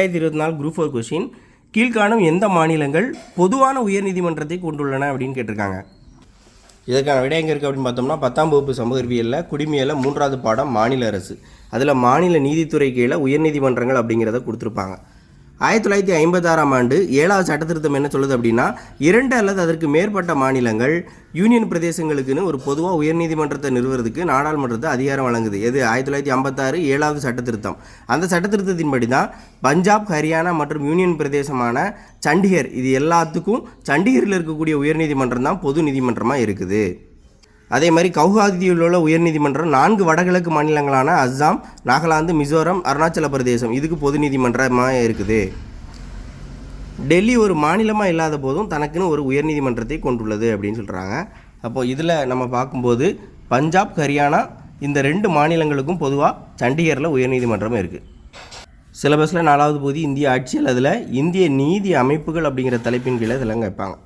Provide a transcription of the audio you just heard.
2024 group 4 question கீழ்காணும் எந்த மாநிலங்கள் பொதுவான உயர்நீதிமன்றத்தை கொண்டுள்ளன அப்படின்னு கேட்டிருக்காங்க. இதற்கான விடை எங்கே இருக்குது அப்படின்னு பார்த்தோம்னா 10ஆம் வகுப்பு சமூக அறிவியலில் குடிமையில 3வது பாடம் மாநில அரசு. அதில் மாநில நீதித்துறை கீழே உயர்நீதிமன்றங்கள் அப்படிங்கிறத கொடுத்துருப்பாங்க. 1956ஆம் ஆண்டு 7வது சட்டத்திருத்தம் என்ன சொல்லுது அப்படின்னா 2 அல்லது அதற்கு மேற்பட்ட மாநிலங்கள் யூனியன் பிரதேசங்களுக்குன்னு ஒரு பொதுவாக உயர்நீதிமன்றத்தை நிறுவுறதுக்கு நாடாளுமன்றத்தை அதிகாரம் வழங்குது. எது 1956 7வது சட்டத்திருத்தம். அந்த சட்டத்திருத்தத்தின்படி தான் பஞ்சாப், ஹரியானா மற்றும் யூனியன் பிரதேசமான சண்டிகர் இது எல்லாத்துக்கும் சண்டிகரில் இருக்கக்கூடிய உயர்நீதிமன்றம் தான் பொது நீதிமன்றமாக இருக்குது. அதே மாதிரி கவுஹாத்தியில் உள்ள உயர்நீதிமன்றம் 4 வடகிழக்கு மாநிலங்களான அஸ்ஸாம், நாகாலாந்து, மிசோரம், அருணாச்சல பிரதேசம் இதுக்கு பொது நீதிமன்றமாக இருக்குது. டெல்லி ஒரு மாநிலமாக இல்லாத போதும் தனக்குன்னு ஒரு உயர்நீதிமன்றத்தை கொண்டுள்ளது அப்படின்னு சொல்கிறாங்க. அப்போது இதில் நம்ம பார்க்கும்போது பஞ்சாப், ஹரியானா இந்த 2 மாநிலங்களுக்கும் பொதுவாக சண்டிகரில் உயர்நீதிமன்றம் இருக்குது. சிலபஸில் 4வது பகுதி இந்திய ஆட்சியல், அதில் இந்திய நீதி அமைப்புகள் அப்படிங்கிற தலைப்பின் கீழே இதெல்லாம் கேட்பாங்க.